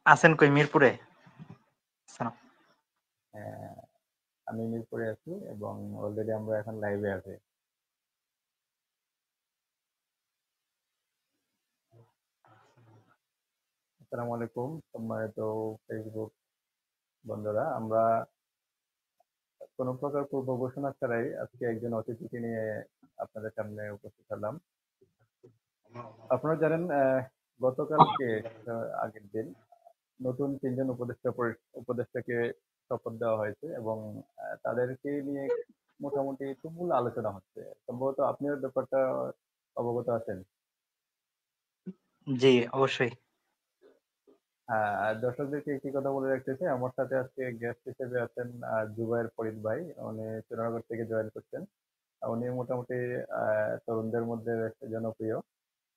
আছেন কই মিরপুরে? সালাম। হ্যাঁ, আমি মিরপুরে আছি এবং অলরেডি আমরা এখন লাইভে আছি। আসসালামু আলাইকুম সম্মানিত ফেসবুক বন্ধুরা, আমরা কোনো প্রকার পূর্ব ঘোষণা ছাড়াই আজকে একজন অতিথিকে নিয়ে আপনাদের সামনে উপস্থিত হলাম। আপনারা জানেন গতকালকে আগের দিন নতুন তিনজন উপদেষ্টাকে শপথ দেওয়া হয়েছে এবং তাদেরকে নিয়ে মোটামুটি তুমুল আলোচনা হচ্ছে। সম্ভবত আপনিও ব্যাপারটা অবগত আছেন। জি, অবশ্যই। হ্যাঁ, আর দর্শকদেরকে একটি কথা বলে রাখতে চাই, আমার সাথে আজকে গেস্ট হিসেবে আছেন জুবায়ের ফরিদ ভাই। উনি চুনারগড় থেকে জয়েন করছেন। উনি মোটামুটি তরুণদের মধ্যে বেশ জনপ্রিয়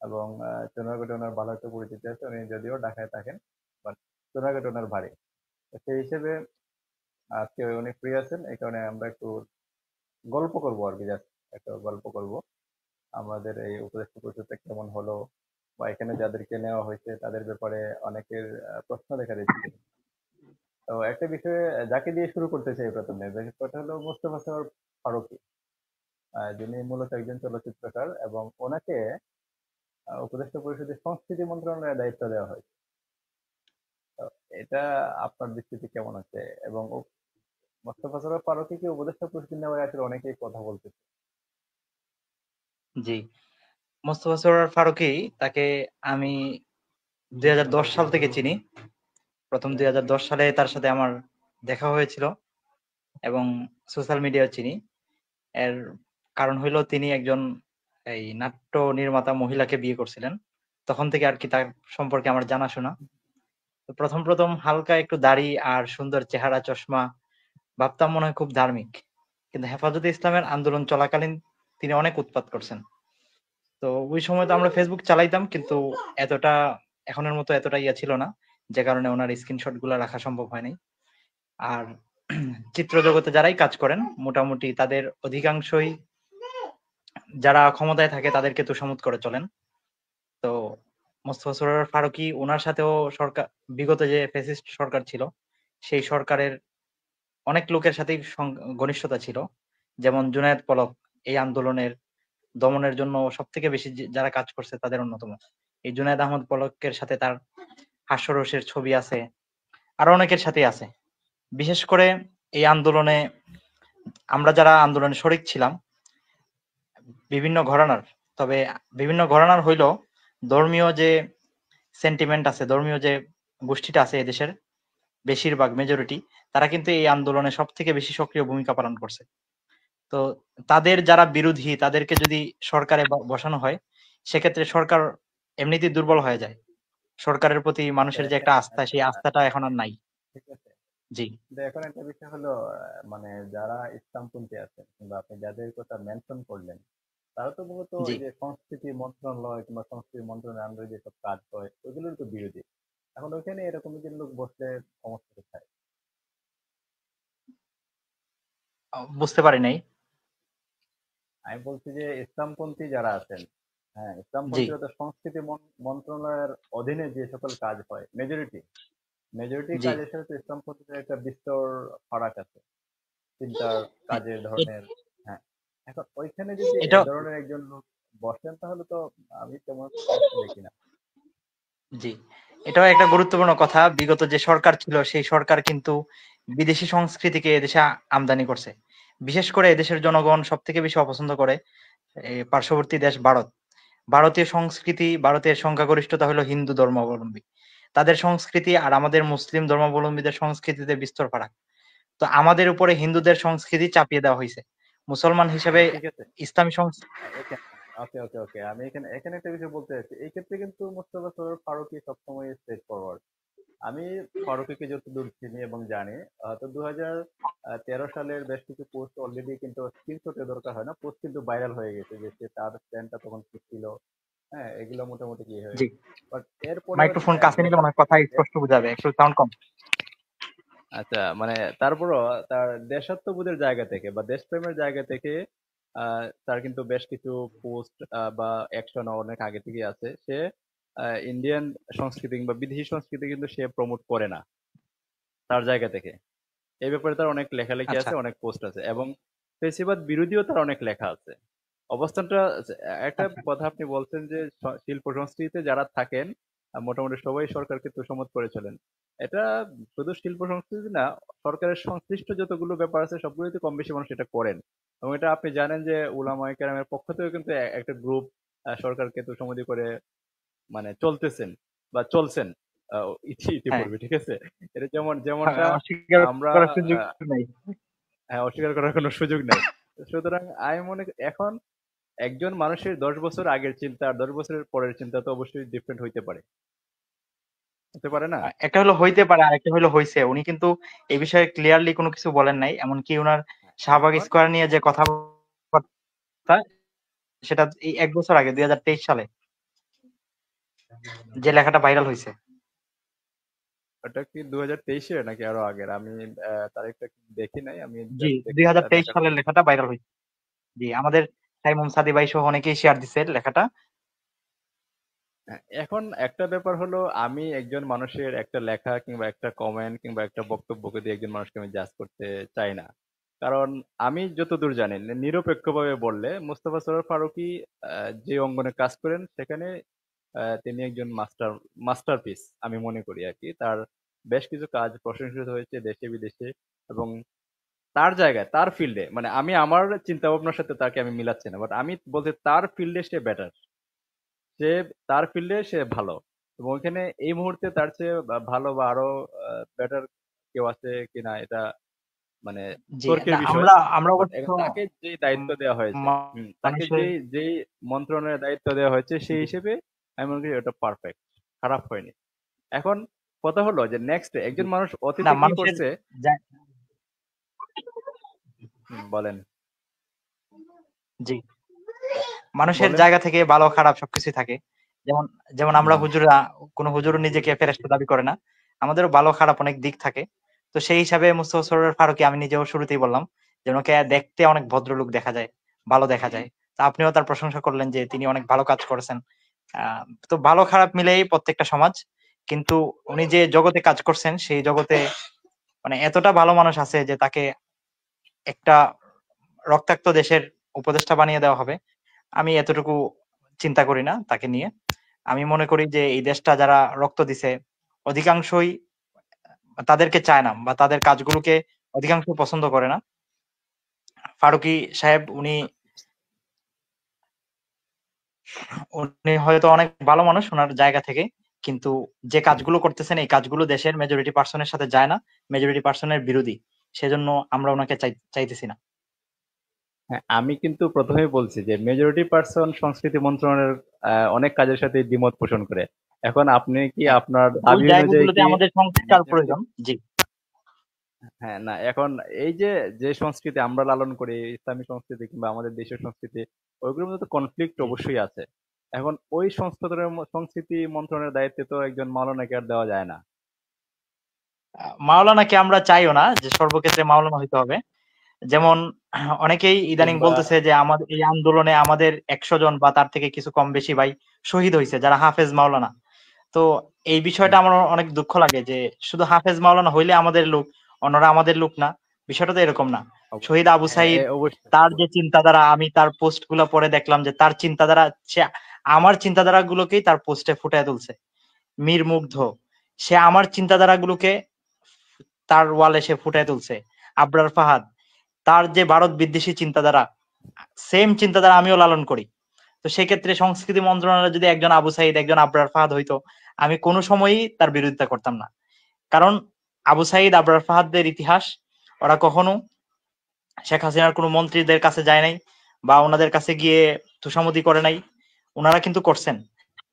এবং চুনারগড়ে ওনার ভালো একটা পরিচিতি আছে। উনি যদিও ঢাকায় থাকেন, বাট চুনারগড়ে ওনার বাড়ি। তো সেই হিসেবে আজকে উনি ফ্রি আছেন, এই কারণে আমরা একটু গল্প করবো আর কি, জাস্ট একটা গল্প করব আমাদের এই উপদেষ্টা পরিষদটা কেমন হলো, বা এখানে যাদেরকে নেওয়া হয়েছে তাদের ব্যাপারে অনেকের প্রশ্ন দেখা দিচ্ছে। তো একটা বিষয়ে যাকে দিয়ে শুরু করতে চাই প্রথমে, ব্যাপারটা হলো মোস্তফা সরোয়ার ফারুকী। যিনি মূলত একজন চলচ্চিত্রকার এবং ওনাকে উপদেষ্টা পরিষদের সংস্কৃতি মন্ত্রণালয়ের দায়িত্ব দেওয়া হয়েছে। তো এটা আপনার দৃষ্টিতে কেমন আছে? এবং মোস্তফা সরোয়ার ফারুকীকে উপদেষ্টা পরিষদ নেওয়ার আসলে অনেকেই কথা বলতেছে। জি। মোস্তফা সরোয়ার ফারুকী, তাকে আমি ২০১০ সাল থেকে চিনি। প্রথম ২০১০ সালে তার সাথে আমার দেখা হয়েছিল এবং সোশ্যাল মিডিয়ায় চিনি। এর কারণ হইল তিনি একজন এই নাট্য নির্মাতা মহিলাকে বিয়ে করছিলেন। তখন থেকে আরকি তার সম্পর্কে আমার জানাশোনা। তো ১ম হালকা একটু দাড়ি আর সুন্দর চেহারা, চশমা, ভাবতাম মনে হয় খুব ধার্মিক। কিন্তু হেফাজতে ইসলামের আন্দোলন চলাকালীন তিনি অনেক উৎপাত করছেন। তো ওই সময় তো আমরা ফেসবুক চালাইতাম, কিন্তু এতটা এখনের মতো এতটা ইয়া ছিল না, যে কারণে ওনার স্ক্রিনশট গুলা রাখা সম্ভব হয়নি। আর চিত্র জগতে যারাই কাজ করেন মোটামুটি তাদের অধিকাংশই যারা ক্ষমতায় থাকে তাদেরকে তোষামোদ করে চলেন। তো মোস্তফা সরোয়ার ফারুকী, ওনার সাথেও সরকার, বিগত যে ফ্যাসিস্ট সরকার ছিল সেই সরকারের অনেক লোকের সাথেই ঘনিষ্ঠতা ছিল। যেমন জুনায়েদ পলক এই আন্দোলনের দমনের জন্য সবথেকে বেশি যারা কাজ করছে তাদের অন্যতম। এই জুনায়েদ আহমদ পলকের সাথে তার হাস্যরসের ছবি আছে, আরো অনেকের সাথেই আছে। বিশেষ করে এই আন্দোলনে আমরা যারা আন্দোলনে শরিক ছিলাম, বিভিন্ন ঘরানার, তবে বিভিন্ন ঘরানার হইলেও ধর্মীয় যে সেন্টিমেন্ট আছে, ধর্মীয় যে গোষ্ঠীটা আছে এদেশের বেশিরভাগ মেজরিটি, তারা কিন্তু এই আন্দোলনে সব থেকে বেশি সক্রিয় ভূমিকা পালন করছে। তো তাদের যারা বিরোধী তাদেরকে যদি সরকারে বসানো হয়, সেক্ষেত্রে সরকার এমনিতেই দুর্বল হয়ে যায়। সরকারের প্রতি আচ্ছা, মানুষের যে একটা আস্থা, সেই আস্থাটা এখন আর নাই। ঠিক আছে। জি, কিন্তু এখন একটা বিষয় হলো, মানে যারা ইসলামপন্থী আছেন কিংবা আপনি যাদের কথা মেনশন করলেন, তারা তো মূলত জি। ওই যে সংস্কৃতি মন্ত্রণালয় কিংবা সংস্কৃতি মন্ত্রণালয়ের আন্ডারে যেসব কাজ হয় ওইগুলোর তো বিরোধী। এখন ওইখানে এরকম একজন লোক বসলে সমস্যা কোথায়? বুঝতে পারি নাই। আমি বলছি যে ইসলামপন্থী যারা আছেন, হ্যাঁ, জি, ইসলামপন্থীরা তো সংস্কৃতি মন্ত্রণালয়ের অধীনে যে সকল কাজ হয়, মেজরিটি মেজরিটি জি। কাজের সাথে তো ইসলামপন্থীদের একটা বিস্তর ফারাক আছে, চিন্তার হ্যাঁ, কাজের এ- ধরনের। হ্যাঁ, এখন ওইখানে যদি এটা এই ধরনের একজন লোক বসেন তাহলে তো আমি তেমন একটা সমস্যা দেখি না। জি, এটাও একটা গুরুত্বপূর্ণ কথা। বিগত যে সরকার ছিল সেই সরকার কিন্তু বিদেশি সংস্কৃতিকে এদেশে আমদানি করছে। বিশেষ করে এদেশের জনগণ সব থেকে বেশি অপছন্দ করে এই পার্শ্ববর্তী দেশ ভারত। ভারতীয় সংস্কৃতি, ভারতের সংখ্যাগরিষ্ঠতা হলো হিন্দু ধর্মাবলম্বী। তাদের সংস্কৃতি আর আমাদের মুসলিম ধর্মাবলম্বীদের সংস্কৃতিতে বিস্তর ফারাক। তো আমাদের উপরে হিন্দুদের সংস্কৃতি চাপিয়ে দেওয়া হয়েছে। মুসলমান হিসেবে ঠিক আছে। ইসলামী সংস্কৃতি। ওকে, ওকে, ওকে, আমি এখানে এখানে একটা বিষয় বলতে চাচ্ছি, এই ক্ষেত্রে কিন্তু মোস্তফা সরোয়ার ফারুকী সবসময় স্ট্রেট ফরওয়ার্ড। আমি ফারুকীকে যতদূর চিনি এবং জানি, হয়তো 2013 সালের বেশ কিছু পোস্ট অলরেডি কিন্তু স্ক্রিনশটের দরকার হয় না, পোস্ট কিন্তু ভাইরাল হয়ে গেছে যে সে তার প্ল্যানটা তখন কি ছিল। হ্যাঁ, এগুলো মোটামুটি কি হয়ে জি, গেছে। বাট এরপরেও মাইক্রোফোন কাছে নিলে মনে হয় কথা দেশ, স্পষ্ট বোঝা যাবে, একটু সাউন্ড কম। আচ্ছা, মানে তারপরও তার দেশাত্মবোধের জায়গা থেকে বা দেশপ্রেমের জায়গা থেকে তার কিন্তু বেশ কিছু পোস্ট বা অ্যাকশন অনেক আগে থেকে আছে। সে ইন্ডিয়ান সংস্কৃতি কিংবা বিদেশি সংস্কৃতি কিন্তু সে প্রমোট করে না তার জায়গা থেকে। এই ব্যাপারে তার অনেক লেখালেখি আচ্ছা। আছে, অনেক পোস্ট আছে, এবং ফেসিবাদ বিরোধীও তার অনেক লেখা আছে। অবস্থানটা একটা আচ্ছা। কথা আপনি বলছেন যে শিল্প সংস্কৃতিতে যারা থাকেন মোটামুটি সবাই সরকারকে তোষামোদ করে চলেন। এটা শুধু শিল্প সংস্কৃতি না, সরকারের সংশ্লিষ্ট যতগুলো ব্যাপার আছে সবগুলোতে কম বেশি মানুষ এটা করেন। এবং এটা আপনি জানেন যে উলামায়ে কেরামের পক্ষ থেকেও কিন্তু একটা গ্রুপ সরকারকে তোষামোদি করে মানে চলতেছেন বা চলছেন হ্যাঁ, ইতিপূর্বে, ঠিক আছে। এটা যেমনটা অস্বীকার আমরা করার সুযোগ আহ, নাই। হ্যাঁ, অস্বীকার করার কোনো সুযোগ নাই। সুতরাং আমি মনে করি এখন একজন মানুষের 10 বছর আগের চিন্তা আর 10 বছরের পরের চিন্তা তো অবশ্যই ডিফারেন্ট হইতে পারে, হতে পারে না? একটা হলো হইতে পারে, আরেকটা হলো হইছে। উনি কিন্তু এই বিষয়ে ক্লিয়ারলি কোনো কিছু বলেন নাই। এমনকি উনার শাহবাগ এখন স্কয়ার নিয়ে যে কথাবার্তা, সেটা এই ১ বছর আগে ২০২৩ সালে যে লেখাটা ভাইরাল হইছে। ওটা কি 2023-এ নাকি আরো আগের? আমি তারিখটা দেখি নাই, আমি জি, জাস্ট ২০২৩ দেখার সালের চেষ্টা। লেখাটা ভাইরাল হইছে। জি, আমাদের তাইমুম সাদি ভাই সহ অনেকেই শেয়ার দিছে লেখাটা। হ্যাঁ, এখন একটা ব্যাপার হলো, আমি একজন মানুষের একটা লেখা কিংবা একটা কমেন্ট কিংবা একটা বক্তব্যকে দিয়ে একজন মানুষকে আমি জাজ করতে চাই না। কারণ আমি যতদূর জানি নিরপেক্ষভাবে বললে মোস্তফা সরোয়ার ফারুকী যে অঙ্গনে কাজ করেন সেখানে তিনি একজন মাস্টারপিস আমি মনে করি আর কি। তার বেশ কিছু কাজ প্রশংসিত হয়েছে দেশে বিদেশে, এবং তার জায়গায় তার ফিল্ডে, মানে আমি আমার চিন্তা ভাবনার সাথে তাকে আমি মিলাচ্ছি না, বাট আমি বলতে তার ফিল্ডে সে বেটার, সে তার ফিল্ডে সে ভালো। এবং ওইখানে এই মুহূর্তে তার চেয়ে ভালো বা আরো বেটার কেউ আছে কিনা এটা মানে জি, তর্কের না বিষয়। আমরা আমরা বাট অবশ্য এখন তাকে যে উম দায়িত্ব দেওয়া হয়েছে, তাকে মানুষের যেই মন্ত্রণালয়ের দায়িত্ব দেওয়া হয়েছে সেই হিসেবে আমি মনে করি ওটা পারফেক্ট, খারাপ হয়নি। এখন কথা হলো যে নেক্সট একজন মানুষ না অতীতে কি মানুষের করছে। জা- বলেন। জি, মানুষের বলেন। জায়গা থেকে ভালো খারাপ সবকিছুই থাকে। যেমন যেমন আমরা হুম। হুজুররা, কোন হুজুর নিজেকে ফেরেশতা দাবি করে না। আমাদেরও ভালো খারাপ অনেক দিক থাকে। তো সেই হিসাবে মুস্তাফা সরোয়ার ফারুকী, আমি নিজেও শুরুতেই বললাম যে ওনাকে দেখতে অনেক ভদ্রলোক দেখা যায়, ভালো দেখা যায়। তো আপনিও তার প্রশংসা করলেন যে তিনি অনেক ভালো কাজ করেছেন। আহ, তো ভালো খারাপ মিলেই প্রত্যেকটা সমাজ। কিন্তু উনি যে জগতে কাজ করছেন সেই জগতে মানে এতটা ভালো মানুষ আছে যে তাকে একটা রক্তাক্ত দেশের উপদেষ্টা বানিয়ে দেওয়া হবে, আমি এতটুকু চিন্তা করি না তাকে নিয়ে। আমি মনে করি যে এই দেশটা যারা রক্ত দিছে অধিকাংশই তাদেরকে চায় না, বা তাদের কাজগুলোকে অধিকাংশ পছন্দ করে না। ফারুকী সাহেব উনি উনি হয়তো অনেক ভালো মানুষ ওনার জায়গা থেকে, কিন্তু যে কাজগুলো করতেছেন এই কাজগুলো দেশের মেজরিটি পার্সনের সাথে যায় না, মেজরিটি পার্সনের বিরোধী। সেজন্য আমরা ওনাকে চাইতেছি না। হ্যাঁ, আমি কিন্তু প্রথমেই বলছি যে মেজরিটি পার্সন সংস্কৃতি মন্ত্রণালয়ের অনেক কাজের সাথে দ্বিমত পোষণ করে। এখন আপনি কি হ্যাঁ, আপনার তো ওই দাবি অনুযায়ী জায়গাগুলোতে কি আমাদের সংস্কার মেজরিটি? প্রয়োজন। জি। হ্যাঁ, না, এখন এই যে যে সংস্কৃতি আমরা লালন করি, ইসলামী সংস্কৃতি কিংবা আমাদের দেশের সংস্কৃতি, ওইগুলোর মধ্যে তো কনফ্লিক্ট জি। অবশ্যই আছে। এখন ওই সংস্কৃতি মন্ত্রণের দায়িত্বে তো একজন মাওলানাকে আর দেওয়া যায় না। মাওলানাকে আমরা চাইও না যে সর্বক্ষেত্রে মাওলানা হইতে হবে। যেমন অনেকেই ইদানিং কিংবা বলতেছে যে আমাদের এই আন্দোলনে আমাদের ১০০ জন বা তার থেকে কিছু কম বেশি ভাই শহীদ হয়েছে যারা হাফেজ মাওলানা। তো এই বিষয়টা হুম, আমার অনেক দুঃখ লাগে যে শুধু হাফেজ মাওলানা হইলে আমাদের লোক, অন্যরা আমাদের লোক না। বিষয়টা তো এরকম না। শহীদ আবু হ্যাঁ, সাইদ, অবশ্যই তার যে অবশ্যই। চিন্তাধারা, আমি তার পোস্ট গুলো পরে দেখলাম যে তার চিন্তাধারা সে আমার চিন্তাধারা গুলোকেই তার পোস্টে ফুটায় তুলছে। মীর মুগ্ধ, সে আমার চিন্তাধারা গুলোকে তার ওয়ালে সে ফুটায় তুলছে। আবরার ফাহাদ, তার যে ভারত বিদ্বেষী চিন্তাধারা, সেম চিন্তাধারা আমিও লালন করি। তো সেক্ষেত্রে সংস্কৃতি মন্ত্রণালয়ে যদি একজন আবু সাইদ, একজন আবরার ফাহাদ হইতো, আমি কোনো সময়ই তার বিরোধিতা করতাম না। কারণ আবু সাইদ, আবরার ফাহাদদের ইতিহাস, ওরা কখনো শেখ হাসিনার কোনো মন্ত্রীদের কাছে যায় নাই, বা ওনাদের কাছে গিয়ে তোষামোদী করে নাই। ওনারা কিন্তু করছেন।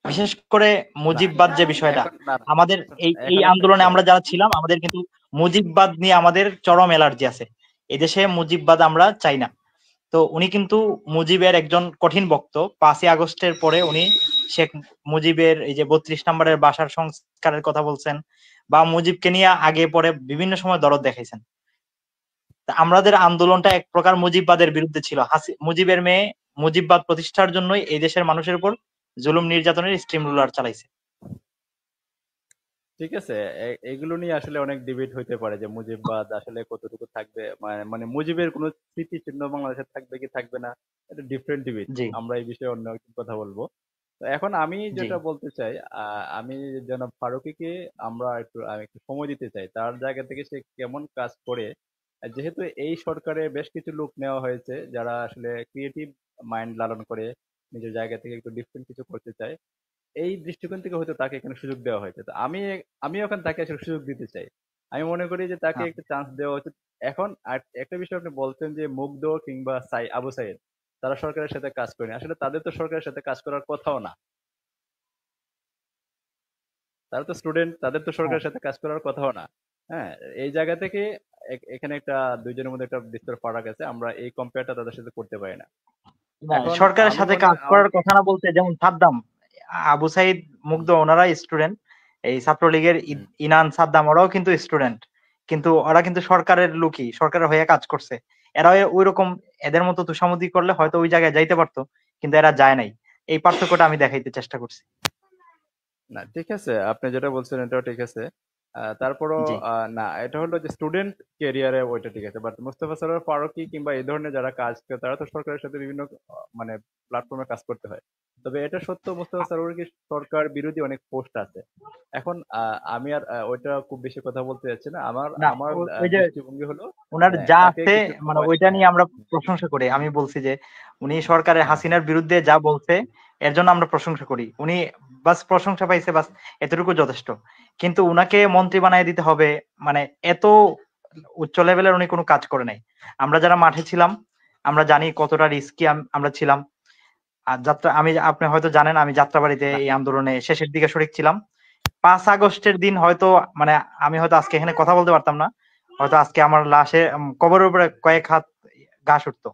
বিশেষ করে না, মুজিববাদ যে বিষয়টা, এখন না, না, আমাদের এই এখানে একটা আন্দোলনে বিষয়। আমরা যারা ছিলাম আমাদের কিন্তু মুজিববাদ নিয়ে আমাদের চরম অ্যালার্জি আছে। এদেশে মুজিববাদ আমরা চাই না। তো উনি কিন্তু মুজিবের একজন কঠিন ভক্ত। ৫ই আগস্টের পরে উনি শেখ মুজিবের এই যে ৩২ নম্বরের বাসার সংস্কারের কথা বলছেন, বা মুজিবকে নিয়ে আগে পরে বিভিন্ন সময় দরদ দেখাইছেন। তা আমাদের আন্দোলনটা এক প্রকার মুজিববাদের বিরুদ্ধে ছিল। মুজিবের মেয়ে মুজিববাদ প্রতিষ্ঠার জন্যই এই দেশের মানুষের উপর জুলুম নির্যাতনের স্টিম রুলার চালাইছে। ঠিক আছে, এগুলো নিয়ে আসলে অনেক ডিবেট হইতে পারে যে মুজিববাদ আসলে কতটুকু থাকবে, মানে মুজিবের কোনো স্মৃতিচিহ্ন বাংলাদেশে থাকবে কি থাকবে না, এটা ডিফারেন্ট ডিবেট। জি, আমরা এই বিষয়ে অন্য একদিন কথা বলবো। তো এখন আমি জি, যেটা বলতে চাই, আমি জনাব ফারুকীকে আমি একটু সময় দিতে চাই তার জায়গা থেকে সে কেমন কাজ করে। যেহেতু এই সরকারে বেশ কিছু লোক নেওয়া হয়েছে যারা আসলে ক্রিয়েটিভ মাইন্ড লালন করে নিজের জায়গা থেকে একটু ডিফারেন্ট কিছু করতে চায়, এই দৃষ্টিকোণ থেকে হয়তো তাকে এখানে সুযোগ দেওয়া হয়েছে। তো আমি এখন তাকে আসলে সুযোগ দিতে চাই। আমি মনে করি যে তাকে হ্যাঁ। একটা চান্স দেওয়া উচিত। এখন আর একটা বিষয় আপনি বলছেন যে মুগ্ধ কিংবা আবু সাইদ তারা সরকারের সাথে কাজ করেনি, আসলে তাদের তো সরকারের সাথে কাজ করার কথাও না। তারা তো স্টুডেন্ট, তাদের তো হ্যাঁ। সরকারের সাথে কাজ করার কথাও না। হ্যাঁ, এই জায়গা থেকে এখানে একটা দুইজনের মধ্যে একটা বিস্তর ফারাক আছে, আমরা এই কম্পেয়ারটা তাদের সাথে করতে পারি না। না, এখন সরকারের আমি সাথে মনে কাজ আমি করার কথা না বলতে, যেমন সাদ্দাম, আবু সাইদ, মুগ্ধ, ওনারা স্টুডেন্ট। এই ছাত্রলীগের হুম, ইনান, সাদ্দাম, ওরাও কিন্তু স্টুডেন্ট। কিন্তু ওরা কিন্তু সরকারের লোকই, সরকারের হয়ে কাজ করছে। এরা ওই রকম এদের মতো তোষামোদী করলে হয়তো ওই জায়গায় যাইতে পারতো, কিন্তু এরা যায় নাই। এই পার্থক্যটা আমি দেখাইতে চেষ্টা করছি। না ঠিক আছে, আপনি যেটা বলছেন এটাও ঠিক আছে। তারপরও জি, না, এটা হলো যে স্টুডেন্ট ক্যারিয়ারে ওইটা ঠিক আছে, বাট মোস্তফা সরোয়ার ফারুকী কিংবা এই ধরনের যারা কাজ করে তারা তো সরকারের সাথে বিভিন্ন মানে প্ল্যাটফর্মে কাজ করতে হয়। তবে এটা সত্য, মোস্তফা সরোয়ার কি সরকার বিরোধী অনেক পোস্ট আছে। এখন আমি আর ওইটা খুব বেশি কথা বলতে যাচ্ছি না। আমার না, আমার ওই যে দৃষ্টিভঙ্গি হলো, ওনার হ্যাঁ, যা তাকে আছে, কিছু মানে সময়, ওইটা হ্যাঁ, নিয়ে আমরা প্রশংসা করি। আমি বলছি যে উনি সরকারের হ্যাঁ, হ্যাঁ, হাসিনার বিরুদ্ধে যা বলছে, এর জন্য আমরা প্রশংসা করি। উনি বাস প্রশংসা পাইছে, বাস এতটুকু যথেষ্ট। কিন্তু উনাকে মন্ত্রী বানায় দিতে হবে, মানে এত উচ্চ লেভেলের উনি কোনো কাজ করে নাই। আমরা যারা মাঠে ছিলাম, আমরা জানি কতটা রিস্কি আমরা ছিলাম। আর আপনি হয়তো জানেন, আমি যাত্রাবাড়িতে না, এই আন্দোলনে শেষের দিকে শরিক ছিলাম। 5 আগস্টের দিন হয়তো, মানে আমি হয়তো আজকে এখানে কথা বলতে পারতাম না। হয়তো আজকে আমার লাশে কবরের উপরে কয়েক হাত ঘাস উঠতো।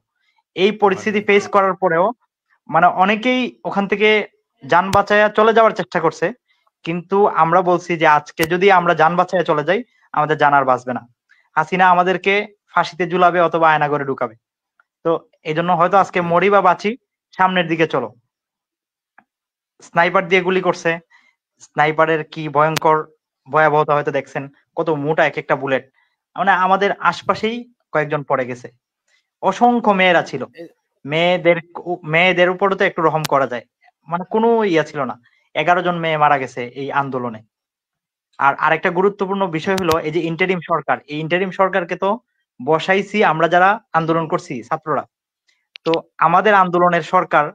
এই পরিস্থিতি ফেস আলহামদুলিল্লাহ। করার পরেও মানে অনেকেই ওখান থেকে যান বাঁচায়া চলে যাওয়ার চেষ্টা করছে। কিন্তু আমরা বলছি যে আজকে যদি আমরা যান বাঁচায়া চলে যাই, আমাদের জান আর বাঁচবে না। হাসিনা আমাদেরকে ফাঁসিতে ঝুলাবে অথবা আয়নাঘরে ঢুকাবে। তো এই জন্য হয়তো আজকে ওকে। মরি বা বাঁচি, সামনের দিকে চলো। স্নাইপার দিয়ে গুলি করছে। স্নাইপারের কি ভয়ঙ্কর ভয়াবহতা হয়তো দেখছেন। কত মোটা এক একটা বুলেট। মানে আমাদের আশপাশেই কয়েকজন পড়ে গেছে। অসংখ্য মেয়েরা ছিল। মেয়েদের মেয়েদের উপরও তো একটু রহম করা যায়। মানে কোনো ইয়া ছিল না। 11 জন মেয়ে মারা গেছে এই আন্দোলনে। আর আরেকটা গুরুত্বপূর্ণ বিষয় হলো এই যে ইন্টারিম সরকার, এই ইন্টারিম সরকারকে তো বসাইছি আমরা যারা আন্দোলন করছি, ছাত্ররা। তো আমাদের আন্দোলনের সরকার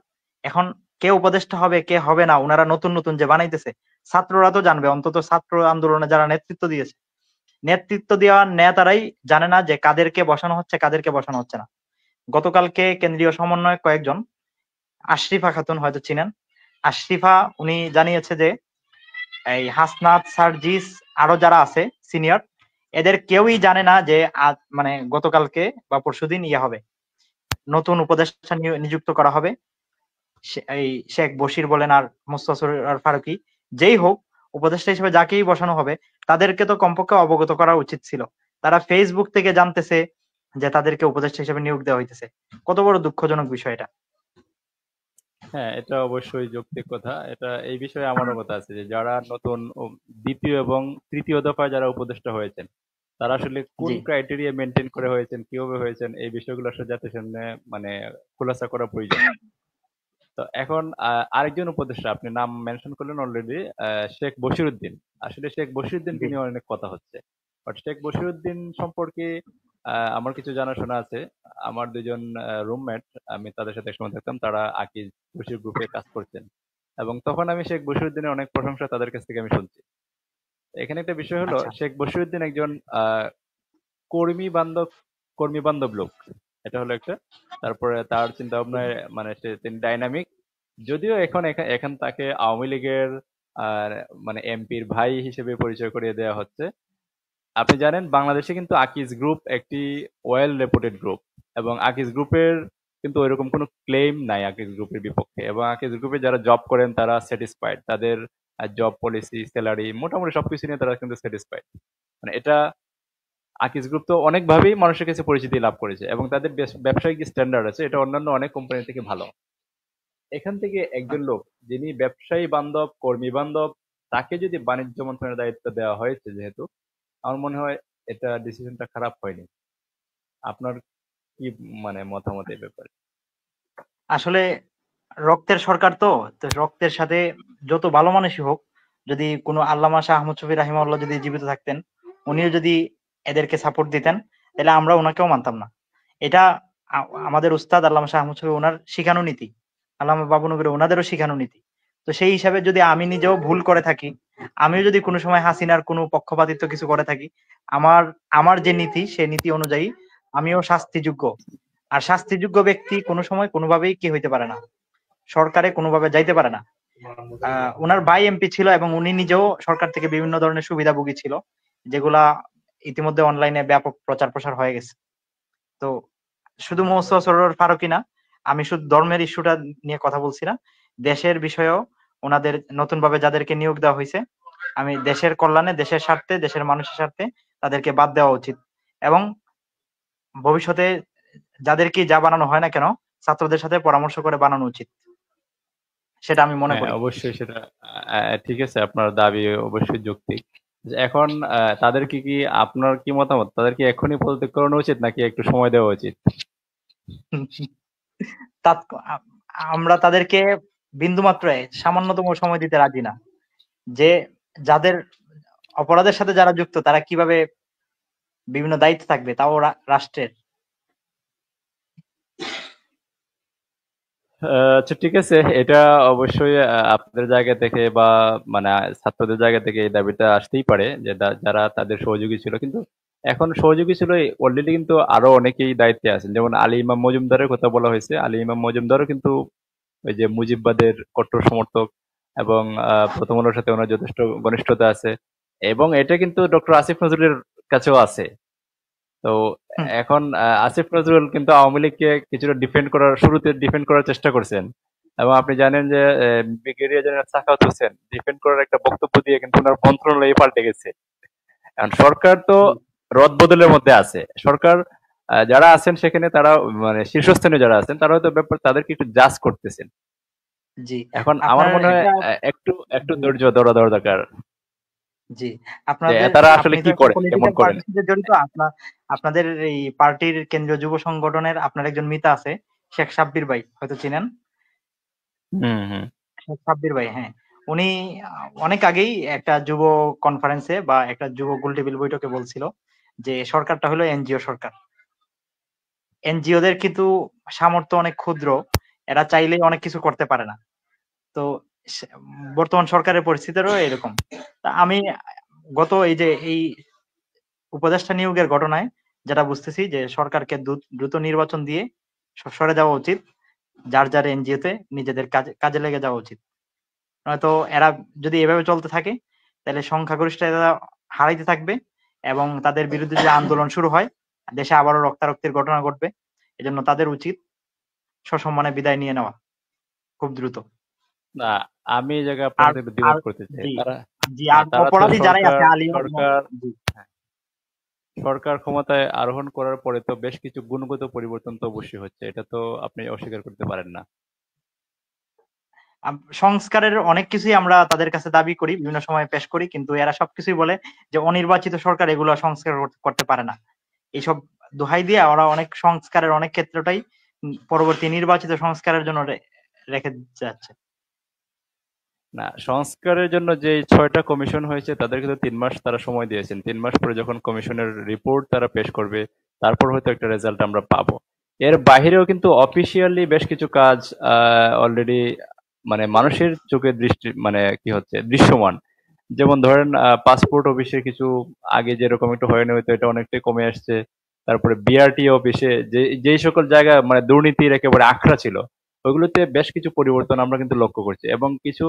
এখন কে উপদেষ্টা হবে কে হবে না, উনারা নতুন নতুন যে বানাইতেছে, ছাত্ররা তো জানবে। অন্তত ছাত্র আন্দোলনে যারা নেতৃত্ব দিয়েছে, নেতৃত্ব দেওয়া নেতারাই জানে না যে কাদেরকে বসানো হচ্ছে কাদেরকে বসানো হচ্ছে না। গতকালকে কেন্দ্রীয় সমন্বয়ক কয়েকজন, আশরিফা খাতুন হয়তো চিনেন, আশরিফা, উনি জানিয়েছে যে এই হাসনাত, সার্জিস, আরো যারা আছে সিনিয়র, এদের কেউই জানে না যে আজ মানে গতকালকে বা পরশুদিন ইয়ে হবে, নতুন উপদেষ্টা নিযুক্ত করা হবে। এই শেখ বশির বলেন আর মোস্তফা আর ফারুকী, যেই হোক, উপদেষ্টা হিসেবে যাকেই বসানো হবে, তাদেরকে তো কমপক্ষে অবগত করা উচিত ছিল। তারা ফেসবুক থেকে জানতেছে যে তাদেরকে উপদেষ্টা হিসেবে নিয়োগ দেওয়া হইতেছে। কত বড় দুঃখজনক বিষয় এটা। হ্যাঁ, এটা অবশ্যই যৌক্তিক কথা। এটা এই বিষয়ে আমারও কথা আছে যে যারা নতুন দ্বিতীয় এবং তৃতীয় দফায় যারা উপদেষ্টা হয়েছেন তারা আসলে কোন জি, ক্রাইটেরিয়া মেনটেন করে হয়েছেন, কিভাবে হয়েছেন, এই বিষয়গুলো আসলে জাতির সামনে মানে খোলাসা করা প্রয়োজন। তো এখন আরেকজন উপদেষ্টা আপনি নাম মেনশন করলেন অলরেডি, শেখ বশিরউদ্দিন। আসলে শেখ বশিরউদ্দিনকে জি, নিয়ে অনেক কথা হচ্ছে, বাট শেখ বশিরউদ্দিন সম্পর্কে আমার কিছু জানাশোনা আছে। আমার দুজন রুমমেট, আমি তাদের সাথে একসময় থাকতাম, তারা আকিজ বশির গ্রুপে কাজ করছেন, এবং তখন আমি শেখ বশিরউদ্দিনের অনেক প্রশংসা তাদের কাছ থেকে আমি শুনছি। এখানে একটা বিষয় হলো, আচ্ছা, শেখ বশিরউদ্দিন একজন কর্মী বান্ধব কর্মী বান্ধব লোক, এটা হলো একটা। তারপরে তার চিন্তা ভাবনায় মানে তিনি ডাইনামিক। যদিও এখন এখন তাকে আওয়ামী লীগের আর মানে এমপির ভাই হিসেবে পরিচয় করিয়ে দেওয়া হচ্ছে। আপনি জানেন বাংলাদেশে কিন্তু আকিজ গ্রুপ একটি ওয়েল রেপুটেড গ্রুপ, এবং আকিজ গ্রুপের কিন্তু ওইরকম কোনো ক্লেম নাই আকিজ গ্রুপের বিপক্ষে, এবং আকিজ গ্রুপে যারা জব করেন তারা স্যাটিসফাইড, তাদের জব পলিসি, স্যালারি, মোটামুটি সবকিছু নিয়ে তারা কিন্তু স্যাটিসফাইড। মানে এটা, আকিজ গ্রুপ তো অনেকভাবেই মানুষের কাছে পরিচিতি লাভ করেছে, এবং তাদের ব্যবসায়িক যে স্ট্যান্ডার্ড আছে এটা অন্যান্য অনেক কোম্পানি থেকে ভালো। এখান থেকে একজন আচ্ছা। লোক যিনি ব্যবসায়ী বান্ধব, কর্মী বান্ধব, তাকে যদি বাণিজ্য মন্ত্রণালয়ের দায়িত্ব দেওয়া হয়েছে যেহেতু, আমার মনে হয় এটা ডিসিশনটা খারাপ হয়নি। আপনার কি মানে মতামত এই ব্যাপারে? আসলে রক্তের সরকার তো, তো রক্তের সাথে যত ভালো মানুষই হোক, যদি কোনো আল্লামা শাহ আহমদ শফী রাহিমাহুল্লাহ যদি জীবিত থাকতেন, উনিও যদি এদেরকে সাপোর্ট দিতেন, তাহলে আমরা ওনাকেও মানতাম না। এটা আমাদের উস্তাদ আল্লামা শাহ আহমদ শফী ওনার শিখানো নীতি, আল্লামা বাবুনগরে ওনাদেরও শিখানো নীতি। তো সেই হিসাবে যদি আমি নিজেও ভুল করে থাকি, আমিও যদি কোনো সময় হাসিনার কোনো পক্ষপাতিত্ব কিছু করে থাকি, আমার আমার যে নীতি সেই নীতি অনুযায়ী আমিও শাস্তিযোগ্য। আর শাস্তিযোগ্য ব্যক্তি কোনো সময় কোনোভাবেই কি হইতে পারে না, সরকারে কোনোভাবে যাইতে পারে না। উনার ভাই এমপি ছিল এবং উনি নিজেও সরকার থেকে বিভিন্ন ধরনের সুবিধাভোগী ছিল, যেগুলা ইতিমধ্যে অনলাইনে ব্যাপক প্রচার প্রসার হয়ে গেছে। তো শুধু মোস্তফা সরোয়ার ফারুকী না, আমি শুধু ধর্মের ইস্যুটা নিয়ে কথা বলছি না, দেশের বিষয়েও ওনাদের নতুন ভাবে যাদেরকে নিয়োগ দেওয়া হয়েছে, আমি দেশের কল্যাণে, দেশের স্বার্থে, দেশের মানুষের স্বার্থে তাদেরকে বাদ দেওয়া উচিত। এবং ভবিষ্যতে যাদেরকে যা বানানো হয় না কেন, ছাত্রদের সাথে পরামর্শ করে বানানো উচিত, সেটা আমি মনে হ্যাঁ, করি। অবশ্যই সেটা ঠিক আছে, আপনার দাবি অবশ্যই যৌক্তিক। এখন তাদেরকে কি, আপনার কি মতামত, তাদেরকে এখনই পদত্যাগ করানো উচিত নাকি একটু সময় দেওয়া উচিত? আমরা তাদেরকে বিন্দুমাত্র সামান্যতম সময় দিতে রাজি না। যে যাদের অপরাধের সাথে যারা যুক্ত, তারা কিভাবে বিভিন্ন দায়িত্ব থাকবে, তাও রাষ্ট্রের। আচ্ছা, ঠিক আছে, এটা অবশ্যই আপনাদের জায়গা থেকে বা মানে ছাত্রদের জায়গা থেকে এই দাবিটা আসতেই পারে যে যারা তাদের সহযোগী ছিল, কিন্তু এখন সহযোগী ছিল অলরেডি, কিন্তু আরো অনেকেই দায়িত্বে আছেন। যেমন আলী ইমাম মজুমদারের কথা বলা হয়েছে, আলী ইমাম মজুমদারও কিন্তু ওই যে মুজিববাদের কট্টর সমর্থক, এবং প্রথম আলোর সাথে ওনার যথেষ্ট ঘনিষ্ঠতা আছে, এবং এটা কিন্তু ডক্টর আসিফ নজরুলের কাছেও আছে। তো হুম, এখন আসিফ নজরুল কিন্তু আওয়ামী লীগকে কিছুটা শুরুতে ডিফেন্ড করার চেষ্টা করছেন, এবং আপনি জানেন যে brigadier general Sakhawat Hossain defend করার একটা বক্তব্য দিয়ে কিন্তু ওনার মন্ত্রণালয় পাল্টে গেছে। এখন সরকার তো জি, রদ বদলের মধ্যে আছে। সরকার যারা আছেন সেখানে, তারা মানে শীর্ষস্থানীয় যারা আছেন, তারা হয়তো তাদেরকে একটু জাজ করতেছেন। জি। এখন আমার আপনার মনে হয় একটা, একটু একটু জি, ধৈর্য ধরা দরকার, জি, যে আপনাদের, তারা আসলে আপনি তো কি একটা করেন, কেমন পলিটিক্যাল করেন। পার্টির সাথে জড়িত। আপনাদের এই পার্টির কেন্দ্রীয় যুব সংগঠনের আপনার একজন মিতা আছে, শেখ সাব্বির ভাই, হয়তো চিনেন। হুম, হুম। শেখ সাব্বির ভাই, হ্যাঁ। উনি অনেক আগেই একটা যুব কনফারেন্সে বা একটা যুব গোলটেবিল বৈঠকে বলছিল যে সরকারটা হলো এনজিও সরকার। এনজিওদের কিন্তু সামর্থ্য অনেক ক্ষুদ্র, এরা চাইলেই অনেক কিছু করতে পারে না। তো বর্তমান সরকারের পরিস্থিতিরও এরকম। তা আমি এই উপদেষ্টা নিয়োগের ঘটনায় যেটা বুঝতেছি, যে সরকারকে দ্রুত নির্বাচন দিয়ে সরে যাওয়া উচিত। যার যার এনজিওতে নিজেদের কাজে কাজে লেগে যাওয়া উচিত। নয়তো এরা যদি এভাবে চলতে থাকে, তাহলে সংখ্যাগরিষ্ঠতা হারাইতে থাকবে, এবং তাদের বিরুদ্ধে যে আন্দোলন শুরু হয়, দেশে আবারও রক্তারক্তির ঘটনা ঘটবে। এজন্য তাদের উচিত সসম্মানে বিদায় নিয়ে নেওয়া খুব দ্রুত। না, আমি এই জায়গায় আপনার আর সাথে একটু আর দ্বিমত করতে চাই। জি, তারা জি, আর তারা তো অপরাধী যারাই সরকার আছে আলী, সরকার জি, হ্যাঁ, সরকার ক্ষমতায় আরোহণ করার পরে তো বেশ কিছু গুণগত পরিবর্তন তো অবশ্যই হচ্ছে, এটা তো আপনি অস্বীকার করতে পারেন না। সংস্কারের অনেক কিছুই আমরা তাদের কাছে দাবি করি, বিভিন্ন সময় পেশ করি, কিন্তু এরা সবকিছুই বলে যে অনির্বাচিত সরকার এগুলো সংস্কার করতে পারে না। এইসব দোহাই দিয়ে ওরা অনেক সংস্কারের অনেক ক্ষেত্রটাই পরবর্তী নির্বাচিত সংস্কারের জন্য রেখে যাচ্ছে। না, সংস্কারের জন্য যে 6টা কমিশন হয়েছে তাদেরকে তো 3 মাস তারা সময় দিয়েছেন। 3 মাস পরে যখন কমিশনের রিপোর্ট তারা পেশ করবে, তারপর হয়তো একটা রেজাল্ট আমরা পাবো। এর বাহিরেও কিন্তু অফিসিয়ালি বেশ কিছু কাজ অলরেডি মানে মানুষের চোখে দৃষ্টি মানে কি হচ্ছে দৃশ্যমান। যেমন ধরেন পাসপোর্ট অফিসে কিছু আগে যেরকম একটু হয়রানি হতো, এটা অনেকটাই কমে আসছে। তারপরে বিআরটি অফিসে যেই সকল জায়গা মানে দুর্নীতির একেবারে আখড়া ছিল, ওইগুলোতে বেশ কিছু পরিবর্তন আমরা কিন্তু লক্ষ্য করছি, এবং কিছু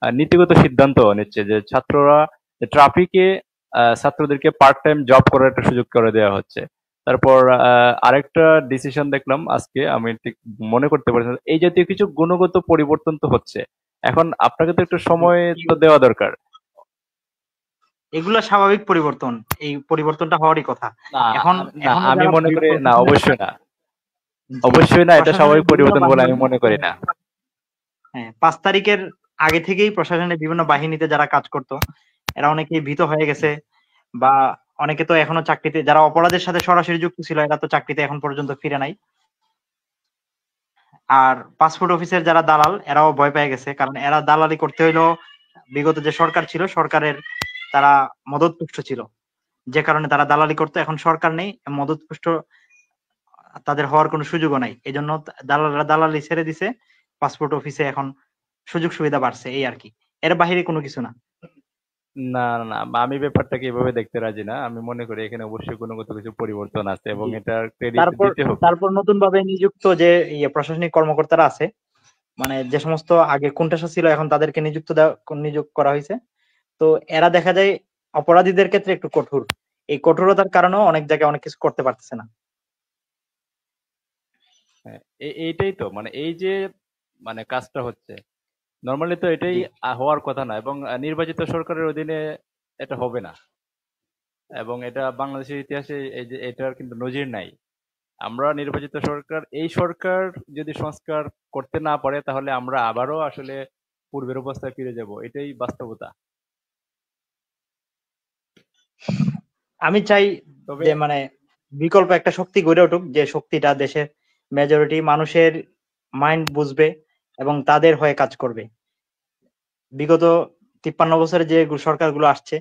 নীতিগত সিদ্ধান্ত নিচ্ছে যে ছাত্ররা ট্রাফিকে ছাত্রদেরকে পার্ট টাইম জব করার একটা সুযোগ করে দেওয়া হচ্ছে। তারপর আরেকটা ডিসিশন দেখলাম আজকে, আমি ঠিক মনে করতে পারছি না। এই জাতীয় কিছু গুণগত পরিবর্তন তো হচ্ছে। এখন আপনাকে তো একটু সময় তো দেওয়া দরকার। এগুলো স্বাভাবিক পরিবর্তন, এই পরিবর্তনটা হওয়ারই কথা। না, এখন না, এখনো আমি যারা মনে করি না, প্রশাসনের, অবশ্যই না। জি, অবশ্যই না, এটা প্রশাসনের স্বাভাবিক বিভিন্ন পরিবর্তন বলে বাহিনী, আমি মনে করি না। হ্যাঁ, 5 তারিখের আগে থেকেই প্রশাসনের বিভিন্ন বাহিনীতে যারা কাজ করতো এরা অনেকেই ভীত হয়ে গেছে, বা অনেকে তো এখনো চাকরিতে, যারা অপরাধের সাথে সরাসরি যুক্ত ছিল এরা তো চাকরিতে এখন পর্যন্ত ফিরে নাই। আর পাসপোর্ট অফিসের যারা দালাল এরাও ভয় পেয়ে গেছে, কারণ এরা দালালি করতে হইলো বিগত যে সরকার ছিল সরকারের তারা মদতপুষ্ট ছিল, যে কারণে তারা দালালি করতো। এখন সরকার নেই, মদতপুষ্ট তাদের হওয়ার কোনো সুযোগও নাই, এই জন্য দালালরা দালালি ছেড়ে দিছে। পাসপোর্ট অফিসে এখন সুযোগ সুবিধা বাড়ছে, এই আর কি, এর বাইরে কোনো কিছু না। না না, আমি ব্যাপারটাকে এভাবে দেখতে রাজি না। আমি মনে করি এখানে অবশ্যই গুণগত কিছু পরিবর্তন আছে এবং জি। এটার ক্রেডিট তারপর দিতে হবে। তারপর নতুন ভাবে নিযুক্ত যে প্রশাসনিক কর্মকর্তারা আছে, মানে যে সমস্ত আগে কোণঠাসা ছিল এখন তাদেরকে নিয়োগ করা হয়েছে। তো এরা দেখা যায় অপরাধীদের ক্ষেত্রে একটু কঠোর, এই কঠোরতার কারণেও অনেক জায়গায় অনেক কিছু করতে পারতেছে না। হ্যাঁ, এইটাই তো মানে এই যে মানে কাজটা হচ্ছে, নর্মালি তো এটাই জি। হওয়ার কথা না, এবং নির্বাচিত সরকারের অধীনে এটা হবে না। এবং এটা বাংলাদেশের ইতিহাসে এই যে এটার কিন্তু নজির নাই। আমরা নির্বাচিত সরকার, এই সরকার যদি সংস্কার করতে না পারে তাহলে আমরা আবারও আসলে পূর্বের অবস্থায় ফিরে যাব, এটাই বাস্তবতা। আমি চাই তবে যে মানে বিকল্প একটা শক্তি গড়ে উঠুক, যে শক্তিটা দেশের মেজরিটি মানুষের মাইন্ড বুঝবে এবং তাদের হয়ে কাজ করবে। বিগত 53 বছরে যে সরকারগুলো আসছে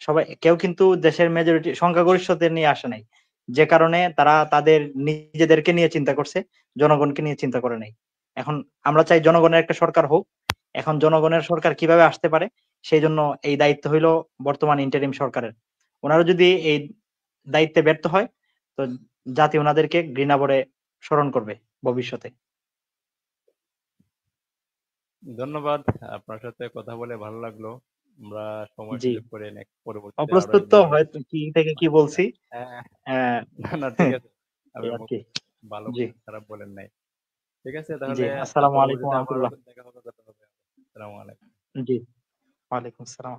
সবাই কেউ কিন্তু দেশের মেজরিটি সংখ্যাগরিষ্ঠদের নিয়ে আসে নাই, যে কারণে তারা তাদের নিজেদেরকে নিয়ে চিন্তা করছে, জনগণকে নিয়ে চিন্তা করে নাই। এখন আমরা চাই জনগণের একটা সরকার হোক। এখন জনগণের সরকার কিভাবে আসতে পারে, সেই জন্য এই দায়িত্ব হইল বর্তমান ইন্টারিম সরকারের। ওনারা যদি এই দায়িত্বে ব্যর্থ হয়, তো জাতি ওনাদেরকে ঘৃণা ভরে স্মরণ করবে ভবিষ্যতে। ধন্যবাদ, আপনার সাথে কথা বলে ভালো লাগলো। আমরা সময় জি। সুযোগ করে নেক্সট পরবর্তীতে আরো অপ্রস্তুত তো একবার হয়তো কি থেকে কি বলছি। হ্যাঁ, আহ, না না ঠিক আছে, আমি এই আর কি। ভালো জি। খারাপ বলেন নাই। ঠিক আছে জি, তাহলে আসসালামু আলাইকুম পরবর্তীতে আবারও রহমতুল্লাহ। দেখা হবে, কথা হবে। আসসালামু আলাইকুম। জি, ওয়ালাইকুম আসসালাম।